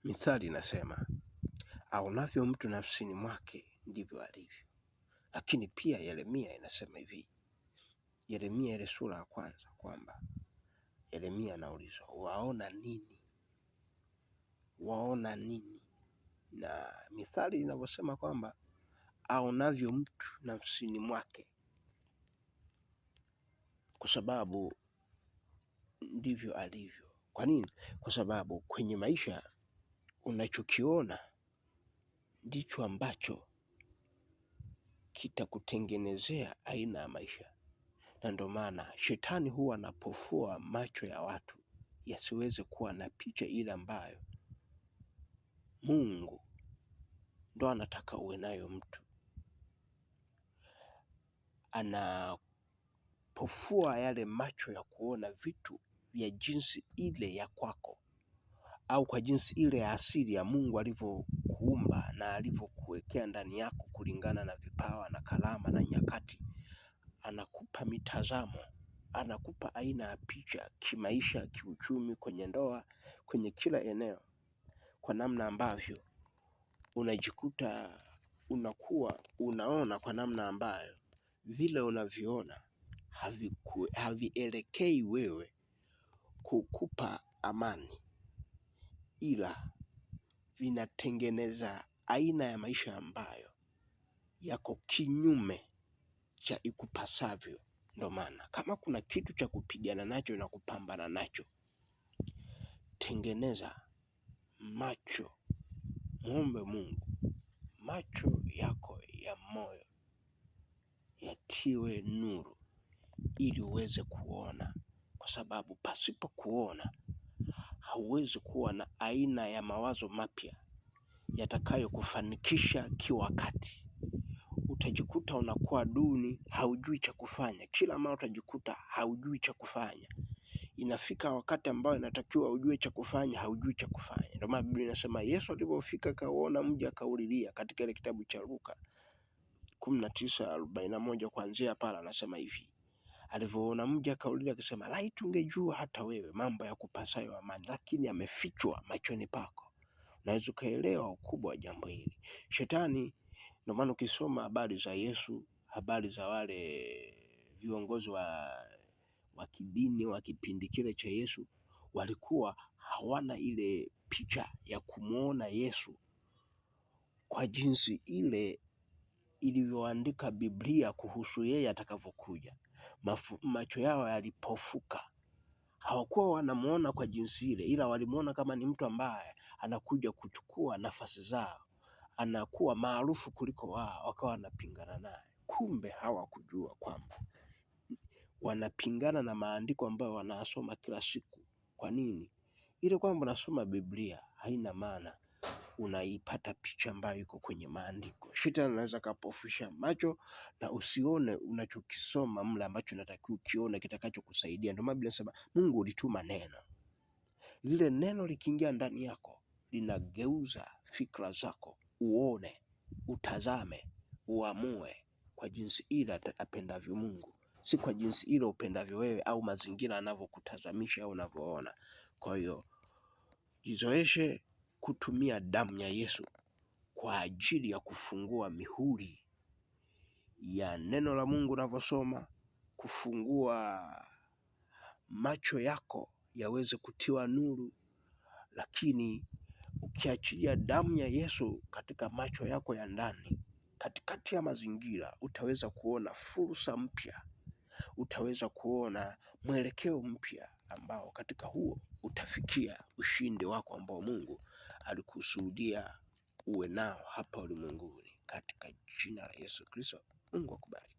Mithali inasema aonavyo mtu nafsini mwake ndivyo alivyo. Lakini pia Yeremia inasema hivi, Yeremia ile sura ya kwanza, kwamba Yeremia anaulizwa waona nini? Waona nini? Na Mithali inavyosema kwamba aonavyo mtu nafsini mwake, kwa sababu ndivyo alivyo. Kwa nini? Kwa sababu kwenye maisha unachokiona ndicho ambacho kitakutengenezea aina ya maisha. Na ndio maana shetani huwa anapofua macho ya watu yasiweze kuwa na picha ile ambayo Mungu ndo anataka uwe nayo. Mtu anapofua yale macho ya kuona vitu vya jinsi ile ya kwako, au kwa jinsi ile ya asili ya Mungu alivyokuumba na alivyokuwekea ndani yako kulingana na vipawa na karama na nyakati. Anakupa mitazamo, anakupa aina ya picha kimaisha, kiuchumi, kwenye ndoa, kwenye kila eneo, kwa namna ambavyo unajikuta unakuwa unaona kwa namna ambayo vile unavyoona havielekei wewe kukupa amani, ila vinatengeneza aina ya maisha ambayo yako kinyume cha ikupasavyo. Ndo maana kama kuna kitu cha kupigana nacho na kupambana nacho, tengeneza macho, muombe Mungu macho yako ya moyo yatiwe nuru ili uweze kuona, kwa sababu pasipo kuona hauwezi kuwa na aina ya mawazo mapya yatakayo kufanikisha kiwakati. Utajikuta unakuwa duni, haujui cha kufanya. Kila mara utajikuta haujui cha kufanya. Inafika wakati ambao inatakiwa ujue cha kufanya, haujui cha kufanya. Ndio maana Biblia inasema Yesu alipofika kaona mji akaulilia, katika ile kitabu cha Luka 19:41 kuanzia pale anasema hivi. Alivyoona mji akaulilia akasema, laiti ungejua hata wewe mambo ya kupasayo amani, lakini yamefichwa machoni pako. Unaweza ukaelewa ukubwa wa jambo hili. Shetani, ndio maana ukisoma habari za Yesu, habari za wale viongozi wa kidini wa kipindi kile cha Yesu, walikuwa hawana ile picha ya kumuona Yesu kwa jinsi ile ilivyoandika Biblia kuhusu yeye atakavyokuja. Macho yao yalipofuka, hawakuwa wanamuona kwa jinsi ile, ila walimuona kama ni mtu ambaye anakuja kuchukua nafasi zao, anakuwa maarufu kuliko wao, wakawa wanapingana naye. Kumbe hawakujua kwamba wanapingana na maandiko ambayo wanasoma kila siku. Kwa nini? Ile kwamba unasoma Biblia haina maana unaipata picha ambayo iko kwenye maandiko. Shetani anaweza kapofusha macho na usione unachokisoma mle ambacho unatakiwa ukione kitakacho kusaidia. Ndio maana Biblia inasema Mungu ulituma neno. Lile neno likiingia ndani yako linageuza fikra zako, uone, utazame, uamue kwa jinsi ile apendavyo Mungu, si kwa jinsi ile upendavyo wewe au mazingira yanavyokutazamisha au unavyoona. Kwa hiyo jizoeshe kutumia damu ya Yesu kwa ajili ya kufungua mihuri ya neno la Mungu unavyosoma, kufungua macho yako yaweze kutiwa nuru. Lakini ukiachilia damu ya Yesu katika macho yako ya ndani, katikati ya mazingira, utaweza kuona fursa mpya, utaweza kuona mwelekeo mpya ambao katika huo utafikia ushindi wako ambao Mungu alikusudia uwe nao hapa ulimwenguni, katika jina la Yesu Kristo. Mungu akubariki.